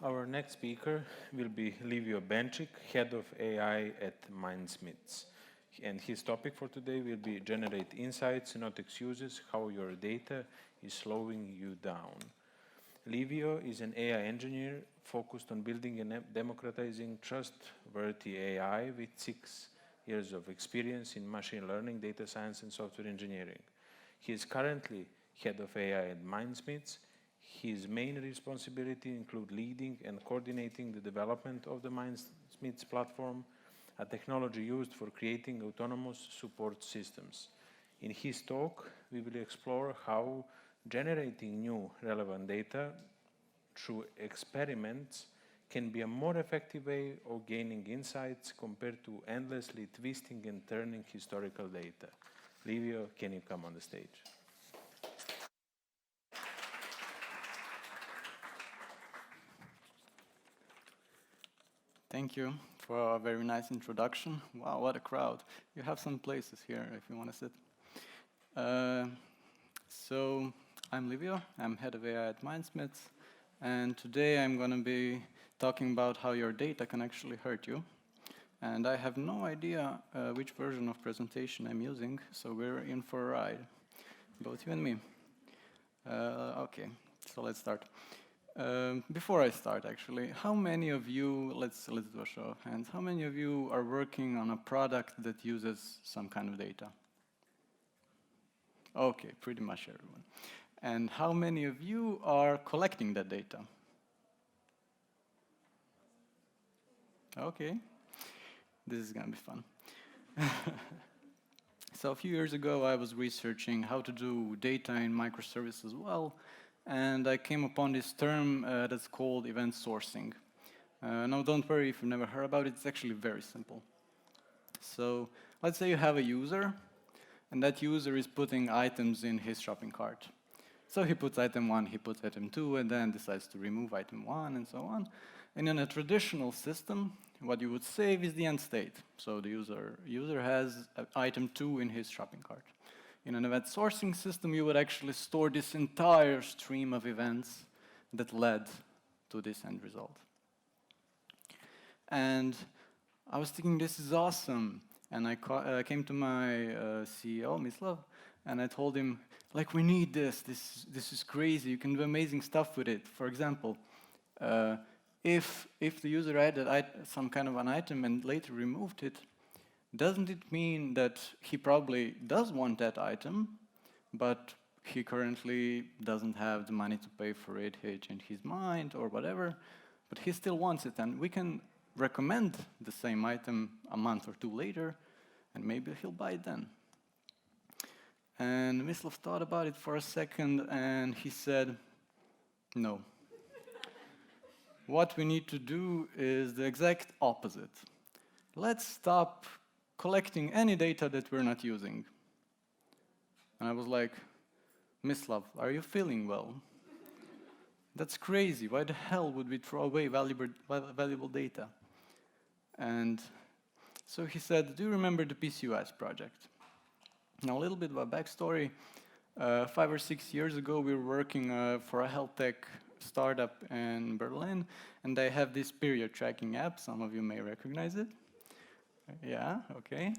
Our next speaker will be Livio Bencik, Head of AI at Mindsmiths. And his topic for today will be Generate Insights, Not Excuses, How Your Data is Slowing You Down. Livio is an AI engineer focused on building and democratizing trustworthy AI with 6 years of experience in machine learning, data science, and software engineering. He is currently head of AI at Mindsmiths. His main responsibility include leading and coordinating the development of the Mindsmiths platform, a technology used for creating autonomous support systems. In his talk, we will explore how generating new relevant data through experiments can be a more effective way of gaining insights compared to endlessly twisting and turning historical data. Livio, can you come on the stage? Thank you for a very nice introduction. Wow, what a crowd. You have some places here if you want to sit. So I'm Livio, I'm head of AI at Mindsmiths, and today I'm going to be talking about how your data can actually hurt you. And I have no idea which version of presentation I'm using, so we're in for a ride, both you and me. Okay, so let's start. Before I start, actually, how many of you, let's do a show of hands, how many of you are working on a product that uses some kind of data? Okay, pretty much everyone. And how many of you are collecting that data? Okay, this is gonna be fun. So a few years ago, I was researching how to do data in microservices well, and I came upon this term that's called event sourcing. Now, don't worry if you've never heard about it, it's actually very simple. So let's say you have a user, and that user is putting items in his shopping cart. So he puts item 1, he puts item 2, and then decides to remove item 1, and so on. And in a traditional system, what you would save is the end state. So the user has item 2 in his shopping cart. In an event sourcing system, you would actually store this entire stream of events that led to this end result. And I was thinking, this is awesome. And I came to my CEO, Mislav, and I told him, like, we need this. This is crazy. You can do amazing stuff with it. For example, if the user added some kind of an item and later removed it, doesn't it mean that he probably does want that item, but he currently doesn't have the money to pay for it, he changed his mind or whatever, but he still wants it, and we can recommend the same item a month or 2 later, and maybe he'll buy it then. And Mislav thought about it for a second, and he said, no. What we need to do is the exact opposite. Let's stop collecting any data that we're not using. And I was like, Mislav, are you feeling well? That's crazy. Why the hell would we throw away valuable data? And so he said, do you remember the PCOS project? Now, a little bit of a backstory. 5 or 6 years ago, we were working for a health tech startup in Berlin, and they have this period tracking app. Some of you may recognize it. Yeah, okay.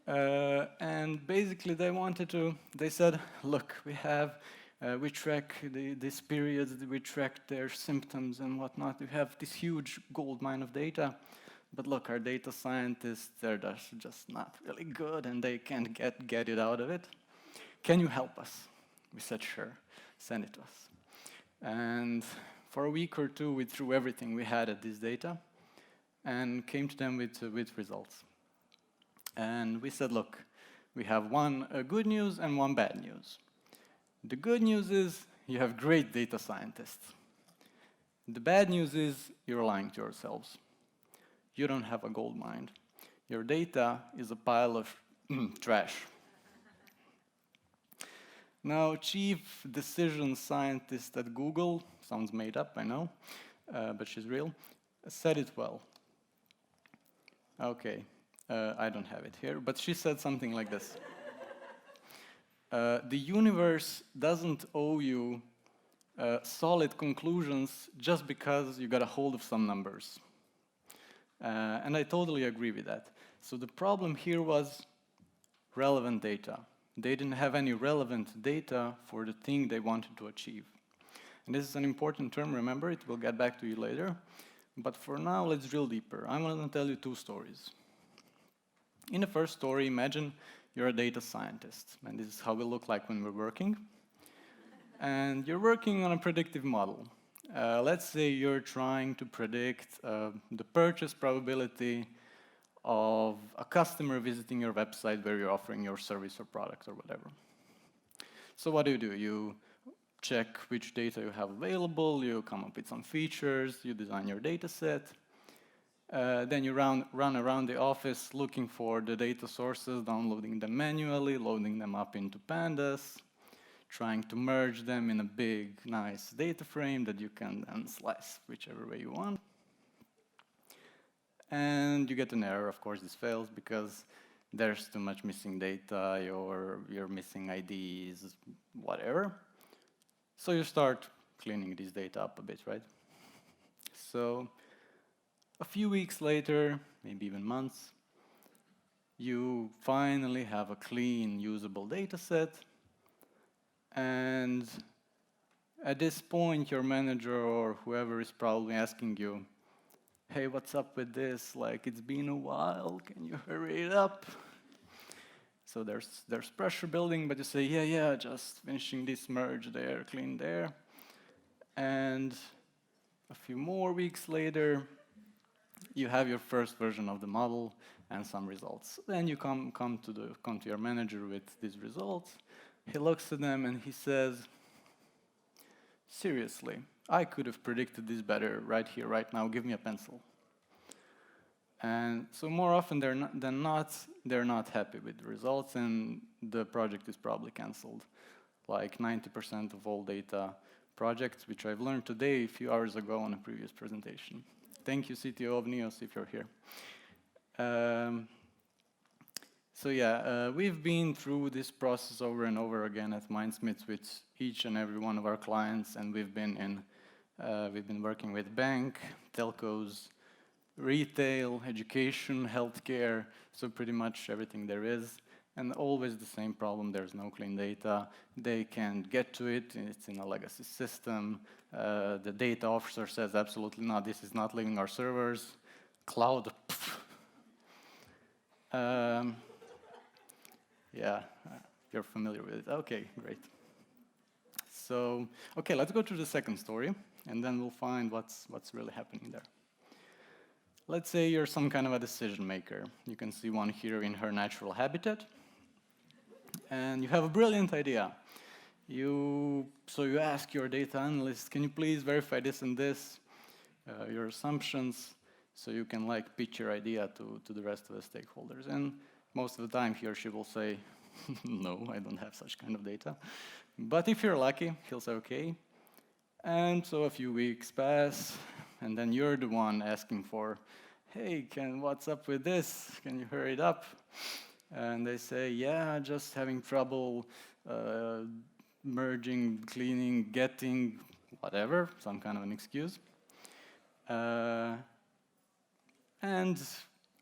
And basically they said, look, we track these periods, we track their symptoms and whatnot. We have this huge gold mine of data. But look, our data scientists, they're just not really good and they can't get it out of it. Can you help us? We said, sure, send it to us. And for a week or 2, we threw everything we had at this data and came to them with results. And we said, look, we have one good news and one bad news. The good news is you have great data scientists. The bad news is you're lying to yourselves. You don't have a gold mine. Your data is a pile of trash. Now, chief decision scientist at Google, sounds made up, I know, but she's real, said it well. Okay, I don't have it here, but she said something like this. The universe doesn't owe you solid conclusions just because you got a hold of some numbers. And I totally agree with that. So the problem here was relevant data. They didn't have any relevant data for the thing they wanted to achieve. And this is an important term, remember, it will get back to you later. But for now, let's drill deeper. I'm going to tell you two stories. In the first story, imagine you're a data scientist, and this is how we look like when we're working. And you're working on a predictive model. Let's say you're trying to predict the purchase probability of a customer visiting your website where you're offering your service or product or whatever. So what do? You check which data you have available, you come up with some features, you design your data set. Then you run around the office looking for the data sources, downloading them manually, loading them up into pandas, trying to merge them in a big, nice data frame that you can then slice whichever way you want. And you get an error. Of course, this fails because there's too much missing data, you're missing IDs, whatever. So you start cleaning this data up a bit, right? So a few weeks later, maybe even months, you finally have a clean, usable data set. And at this point, your manager or whoever is probably asking you, hey, what's up with this? Like, it's been a while, can you hurry it up? So there's pressure building, but you say, yeah, just finishing this merge there, clean there. And a few more weeks later, you have your first version of the model and some results. Then you come to your manager with these results. He looks at them and he says, seriously, I could have predicted this better right here, right now. Give me a pencil. And so more often than not, they're not happy with the results, and the project is probably canceled. Like 90% of all data projects, which I've learned today a few hours ago on a previous presentation. Thank you, CTO of NEOS, if you're here. So yeah, we've been through this process over and over again at Mindsmiths with each and every one of our clients, and we've been working with bank, telcos, retail, education, healthcare, so pretty much everything there is. And always the same problem, there's no clean data. They can't get to it, it's in a legacy system. The data officer says, absolutely not, this is not leaving our servers. Cloud, yeah, you're familiar with it. Okay, great. So, okay, let's go to the second story, and then we'll find what's really happening there. Let's say you're some kind of a decision maker. You can see one here in her natural habitat. And you have a brilliant idea. So you ask your data analyst, can you please verify this and this, your assumptions, so you can like pitch your idea to the rest of the stakeholders. And most of the time he or she will say, no, I don't have such kind of data. But if you're lucky, he'll say, okay. And so a few weeks pass, and then you're the one asking for, hey, what's up with this? Can you hurry it up? And they say, yeah, just having trouble merging, cleaning, getting, whatever, some kind of an excuse. And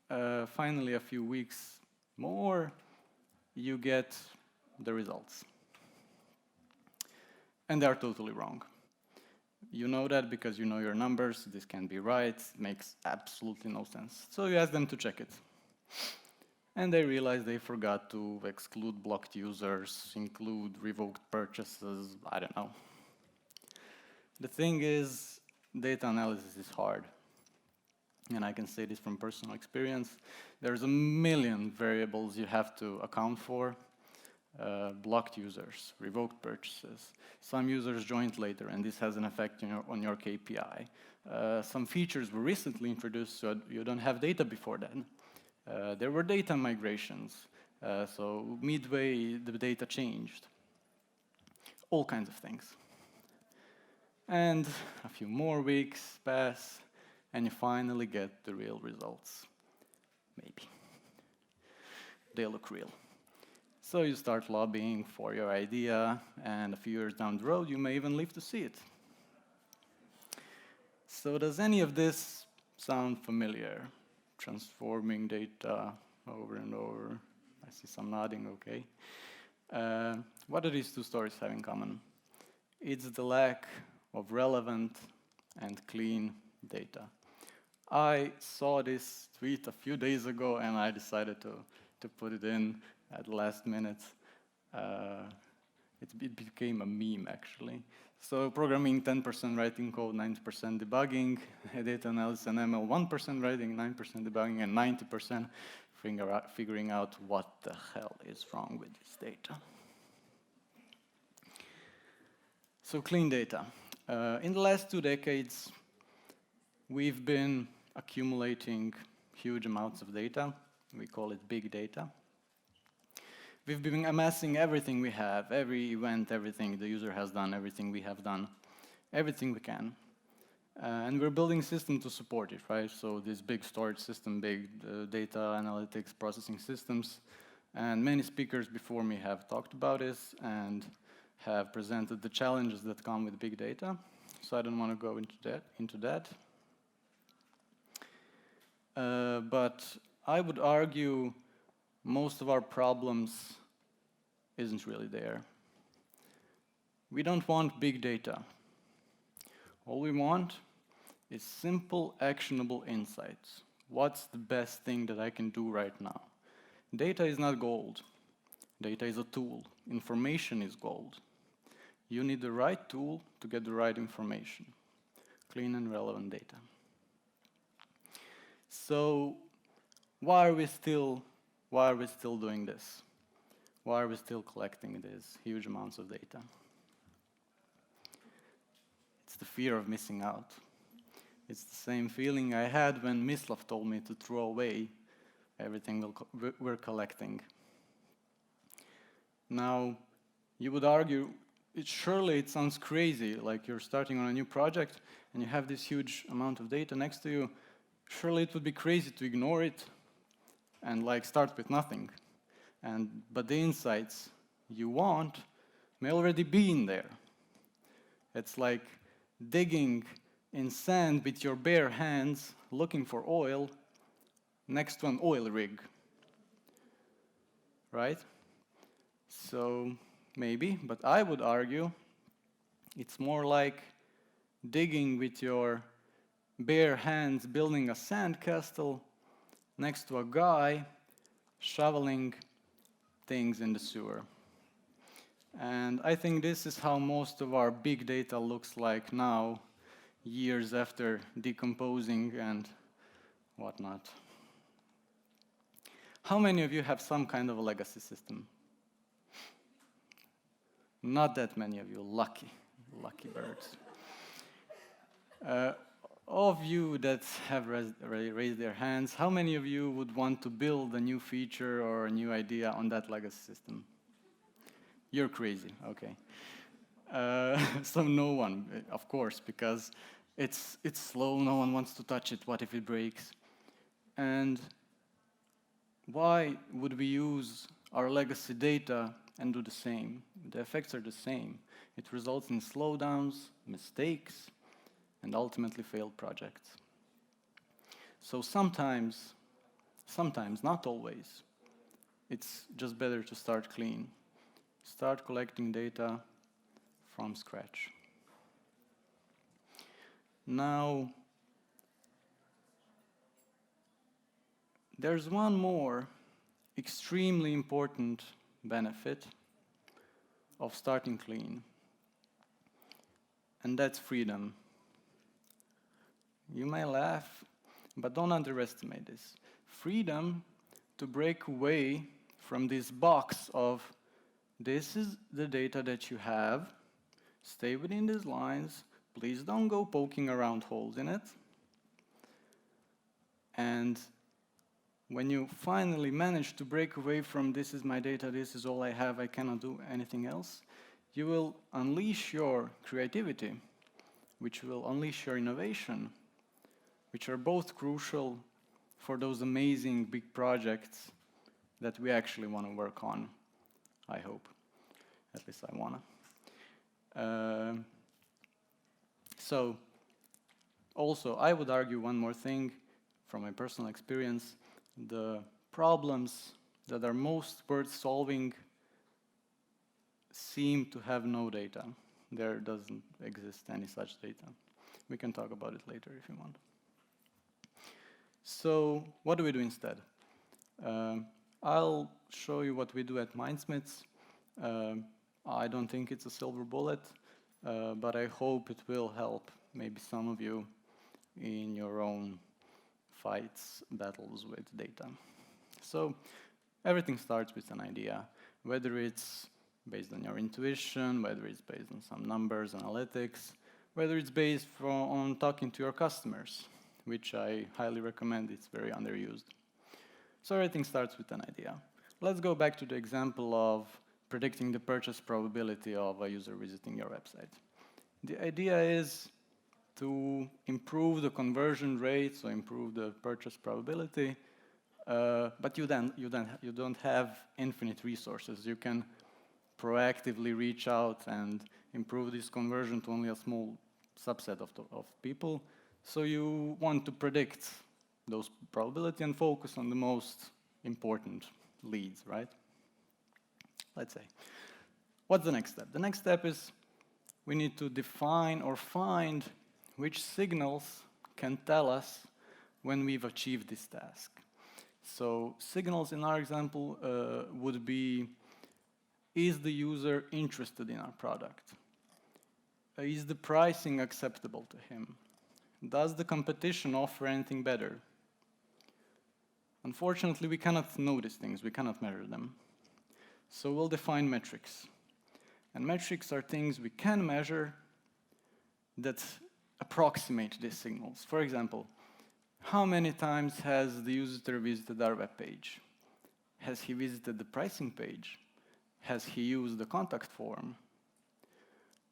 finally, a few weeks more, you get the results. And they're totally wrong. You know that because you know your numbers, this can be right, makes absolutely no sense. So you ask them to check it. And they realize they forgot to exclude blocked users, include revoked purchases, I don't know. The thing is, data analysis is hard. And I can say this from personal experience. There's a million variables you have to account for. Blocked users, revoked purchases. Some users joined later, and this has an effect on your KPI. Some features were recently introduced, so you don't have data before then. There were data migrations, so midway the data changed. All kinds of things. And a few more weeks pass, and you finally get the real results. Maybe. They look real. So you start lobbying for your idea, and a few years down the road, you may even live to see it. So does any of this sound familiar? Transforming data over and over. I see some nodding, okay. What do these two stories have in common? It's the lack of relevant and clean data. I saw this tweet a few days ago and I decided to put it in at the last minute. It became a meme, actually. So programming 10% writing code, 90% debugging, data analysis and ML 1% writing, 9% debugging, and 90% figuring out what the hell is wrong with this data. So clean data. In the last 2 decades, we've been accumulating huge amounts of data. We call it big data. We've been amassing everything we have, every event, everything the user has done, everything we have done, everything we can. And we're building a system to support it, right? So this big storage system, big data analytics processing systems. And many speakers before me have talked about this and have presented the challenges that come with big data. So I don't want to go into that. But I would argue most of our problems isn't really there. We don't want big data. All we want is simple, actionable insights. What's the best thing that I can do right now? Data is not gold. Data is a tool. Information is gold. You need the right tool to get the right information. Clean and relevant data. So why are we still doing this? Why are we still collecting these huge amounts of data? It's the fear of missing out. It's the same feeling I had when Mislav told me to throw away everything we're collecting. Now, you would argue, surely it sounds crazy, like you're starting on a new project and you have this huge amount of data next to you. Surely it would be crazy to ignore it and like start with nothing. But the insights you want may already be in there. It's like digging in sand with your bare hands, looking for oil next to an oil rig, right? So maybe, but I would argue it's more like digging with your bare hands, building a sandcastle next to a guy shoveling things in the sewer. And I think this is how most of our big data looks like now, years after decomposing and whatnot. How many of you have some kind of a legacy system? Not that many of you, lucky birds. Of you that have raised their hands, how many of you would want to build a new feature or a new idea on that legacy system? You're crazy, okay. So no one, of course, because it's slow, no one wants to touch it, what if it breaks? And why would we use our legacy data and do the same? The effects are the same. It results in slowdowns, mistakes, and ultimately failed projects. So sometimes, not always, it's just better to start clean. Start collecting data from scratch. Now, there's one more extremely important benefit of starting clean, and that's freedom. You may laugh, but don't underestimate this. Freedom to break away from this box of this is the data that you have, stay within these lines, please don't go poking around holes in it. And when you finally manage to break away from this is my data, this is all I have, I cannot do anything else, you will unleash your creativity, which will unleash your innovation, which are both crucial for those amazing big projects that we actually want to work on. I hope. At least I wanna. So, also, I would argue one more thing from my personal experience. The problems that are most worth solving seem to have no data. There doesn't exist any such data. We can talk about it later if you want. So, what do we do instead? I'll show you what we do at Mindsmiths. I don't think it's a silver bullet, but I hope it will help maybe some of you in your own fights, battles with data. So everything starts with an idea, whether it's based on your intuition, whether it's based on some numbers, analytics, whether it's based on talking to your customers, which I highly recommend. It's very underused. So everything starts with an idea. Let's go back to the example of predicting the purchase probability of a user visiting your website. The idea is to improve the conversion rate, so improve the purchase probability, but you don't have infinite resources. You can proactively reach out and improve this conversion to only a small subset of people. So you want to predict those probability and focus on the most important leads, right? Let's say. What's the next step? The next step is we need to define or find which signals can tell us when we've achieved this task. So signals in our example would be, is the user interested in our product? Is the pricing acceptable to him? Does the competition offer anything better? Unfortunately, we cannot know these things, we cannot measure them. So we'll define metrics. And metrics are things we can measure that approximate these signals. For example, how many times has the user visited our web page? Has he visited the pricing page? Has he used the contact form?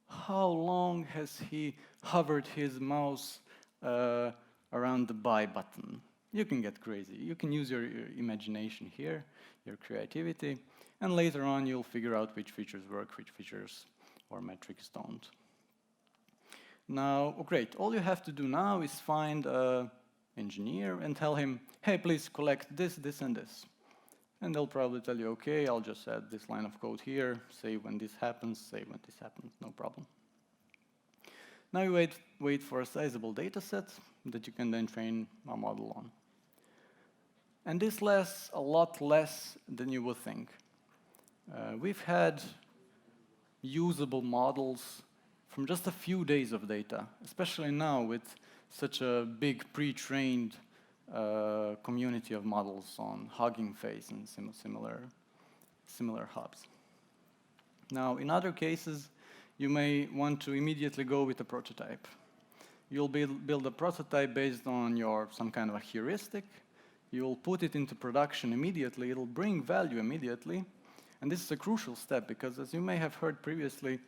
How long has he hovered his mouse around the buy button? You can get crazy. You can use your imagination here, your creativity, and later on you'll figure out which features work, which features or metrics don't. Now, great, all you have to do now is find an engineer and tell him, hey, please collect this, this, and this. And they'll probably tell you, okay, I'll just add this line of code here, say when this happens, say when this happens, no problem. Now you wait for a sizable data set that you can then train a model on. And this lasts a lot less than you would think. We've had usable models from just a few days of data, especially now with such a big pre-trained community of models on Hugging Face and similar hubs. Now, in other cases, you may want to immediately go with a prototype. You'll build a prototype based on some kind of a heuristic. You'll put it into production immediately. It'll bring value immediately. And this is a crucial step because, as you may have heard previously,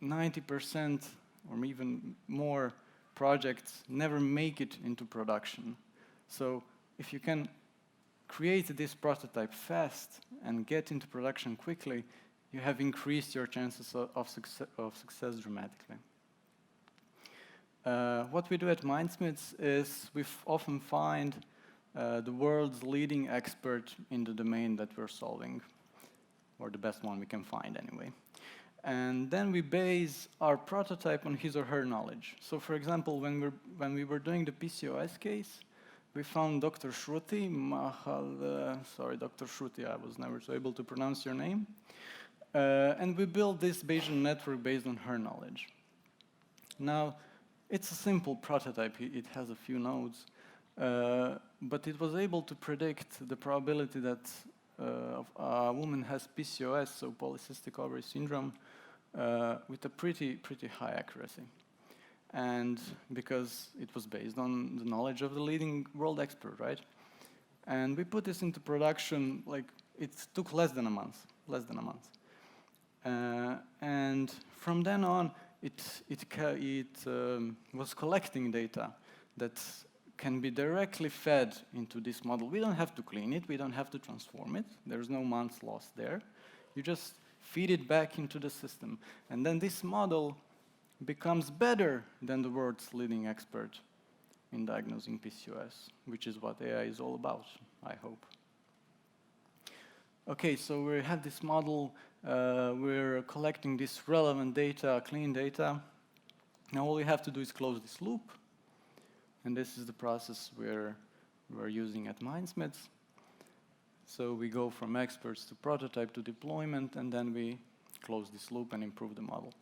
90% or even more projects never make it into production. So if you can create this prototype fast and get into production quickly, you have increased your chances of success dramatically. What we do at Mindsmiths is we often find the world's leading expert in the domain that we're solving, or the best one we can find anyway. And then we base our prototype on his or her knowledge. So for example, when we were doing the PCOS case, we found Dr. Shruti, sorry, Dr. Shruti, I was never so able to pronounce your name. And we built this Bayesian network based on her knowledge. Now, it's a simple prototype. It has a few nodes. But it was able to predict the probability that a woman has PCOS, so polycystic ovary syndrome, with a pretty high accuracy. And because it was based on the knowledge of the leading world expert, right? And we put this into production, like, it took less than a month. And from then on, it was collecting data that can be directly fed into this model. We don't have to clean it, we don't have to transform it. There's no months lost there. You just feed it back into the system. And then this model becomes better than the world's leading expert in diagnosing PCOS, which is what AI is all about, I hope. Okay, so we have this model. We're collecting this relevant data, clean data. Now all we have to do is close this loop. And this is the process we're using at Mindsmiths. So we go from experts to prototype to deployment, and then we close this loop and improve the model.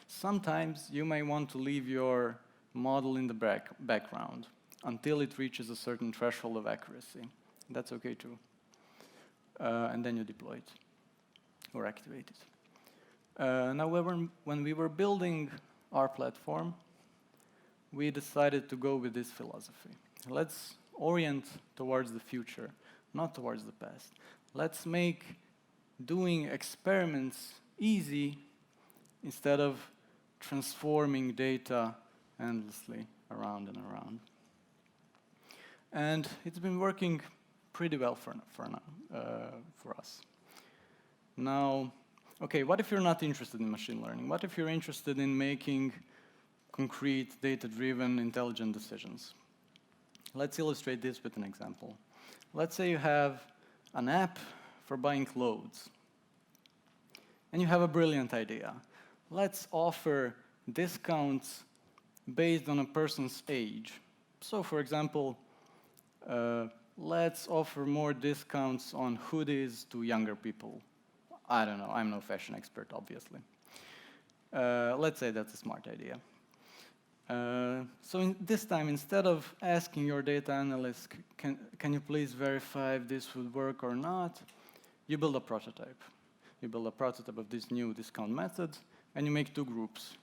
Sometimes you may want to leave your model in the background until it reaches a certain threshold of accuracy. That's okay too. And then you deploy it or activate it. Now, when we were building our platform, we decided to go with this philosophy. Let's orient towards the future, not towards the past. Let's make doing experiments easy instead of transforming data endlessly around and around. And it's been working pretty well for us. Now, okay, what if you're not interested in machine learning? What if you're interested in making concrete, data-driven, intelligent decisions? Let's illustrate this with an example. Let's say you have an app for buying clothes, and you have a brilliant idea. Let's offer discounts based on a person's age. So, for example, let's offer more discounts on hoodies to younger people. I don't know, I'm no fashion expert, obviously. Let's say that's a smart idea. So this time, instead of asking your data analyst, can you please verify if this would work or not, you build a prototype. You build a prototype of this new discount method, and you make two groups.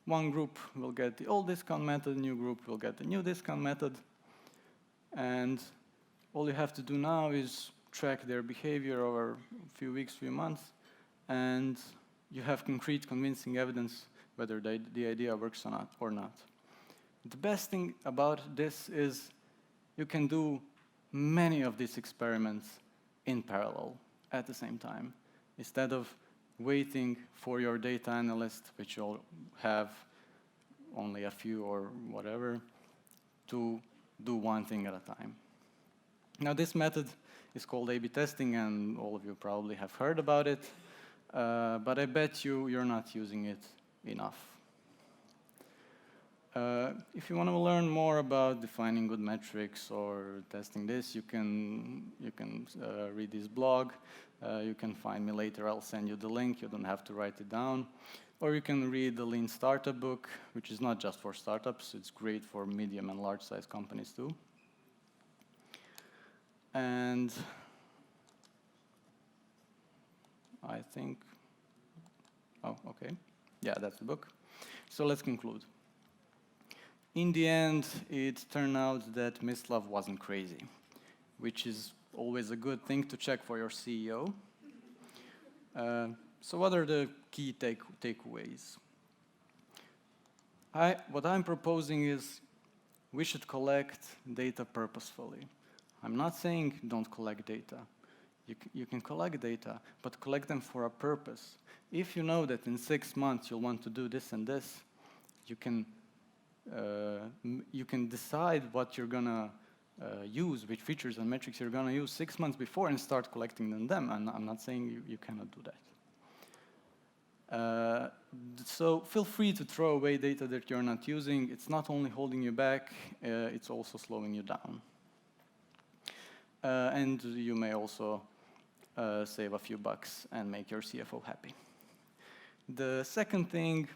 One group will get the old discount method, new group will get the new discount method, and all you have to do now is track their behavior over a few weeks, few months, and you have concrete, convincing evidence whether the idea works or not. The best thing about this is you can do many of these experiments in parallel at the same time, instead of waiting for your data analyst, which you'll have only a few or whatever, to do one thing at a time. Now, this method is called A/B testing, and all of you probably have heard about it, but I bet you're not using it enough. If you want to learn more about defining good metrics or testing this, you can read this blog. You can find me later. I'll send you the link. You don't have to write it down. Or you can read the Lean Startup book, which is not just for startups. It's great for medium and large-sized companies too. And I think, oh, okay. Yeah, that's the book. So let's conclude. In the end, it turned out that Mislav wasn't crazy, which is always a good thing to check for your CEO. So what are the key takeaways? What I'm proposing is we should collect data purposefully. I'm not saying don't collect data. You can collect data, but collect them for a purpose. If you know that in 6 months you'll want to do this and this, you can decide what you're gonna use, which features and metrics you're gonna use 6 months before, and start collecting them. And I'm not saying you cannot do that. So feel free to throw away data that you're not using. It's not only holding you back, it's also slowing you down. And you may also save a few bucks and make your CFO happy. The second thing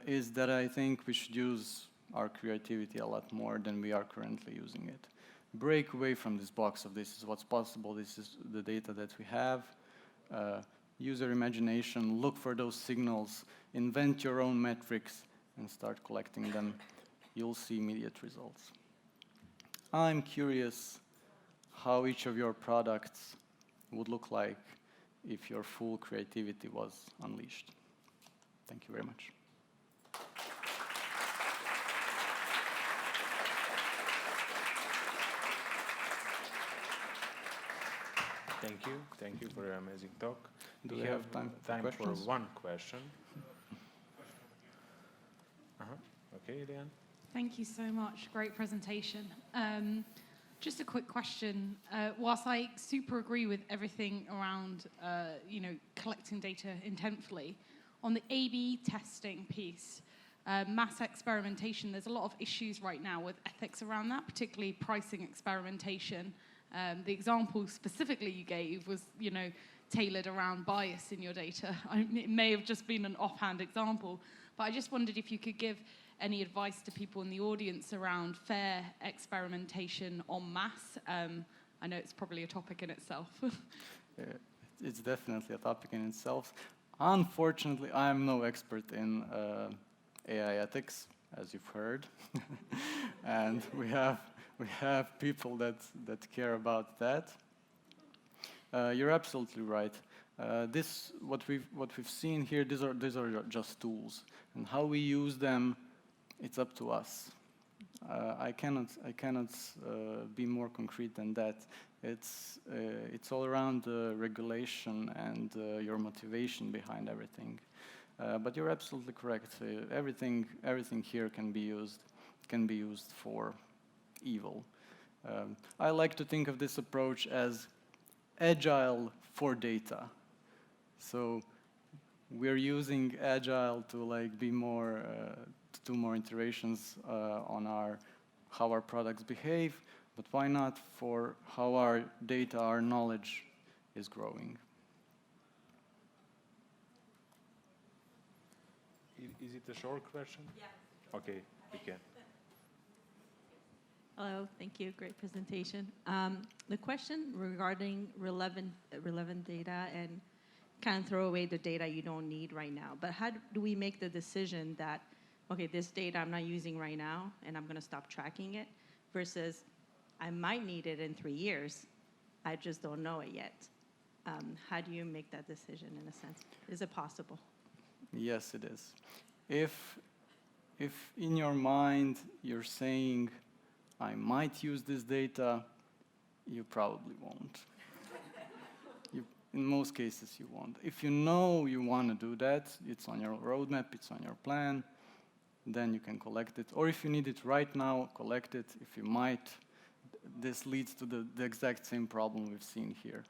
is that I think we should use our creativity a lot more than we are currently using it. Break away from this box of this is what's possible, this is the data that we have. Use your imagination, look for those signals, invent your own metrics, and start collecting them. You'll see immediate results. I'm curious how each of your products would look like if your full creativity was unleashed. Thank you very much. Thank you for your amazing talk. Do we have time for questions? one question. Okay, Leanne. Thank you so much. Great presentation. Just a quick question. Whilst I super agree with everything around, collecting data intentfully, on the A/B testing piece, mass experimentation, there's a lot of issues right now with ethics around that, particularly pricing experimentation. The example specifically you gave was, tailored around bias in your data. It may have just been an offhand example, but I just wondered if you could give any advice to people in the audience around fair experimentation en masse. I know it's probably a topic in itself. It's definitely a topic in itself. Unfortunately, I'm no expert in AI ethics, as you've heard. And we have people that care about that. You're absolutely right. What we've seen here, these are just tools, and how we use them, it's up to us. I cannot be more concrete than that. It's all around regulation and your motivation behind everything. But you're absolutely correct. Everything here can be used for evil. I like to think of this approach as agile for data. So we're using agile to be more to do more iterations on how our products behave, but why not for how our data, our knowledge is growing? Is it a short question? Yes. Okay, we can. Hello, thank you. Great presentation. The question regarding relevant data, and kind of throw away the data you don't need right now. But how do we make the decision that, okay, this data I'm not using right now, and I'm going to stop tracking it, versus I might need it in 3 years. I just don't know it yet. How do you make that decision in a sense? Is it possible? Yes, it is. If in your mind you're saying, I might use this data, you probably won't. In most cases, you won't. If you know you want to do that, it's on your roadmap, it's on your plan, then you can collect it. Or if you need it right now, collect it. If you might, this leads to the exact same problem we've seen here.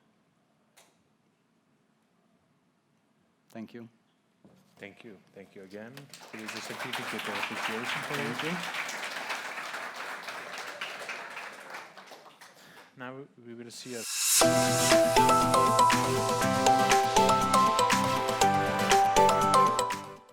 Thank you. Thank you. Thank you again. Here is a certificate of appreciation for you. Thank you. Now we will see us.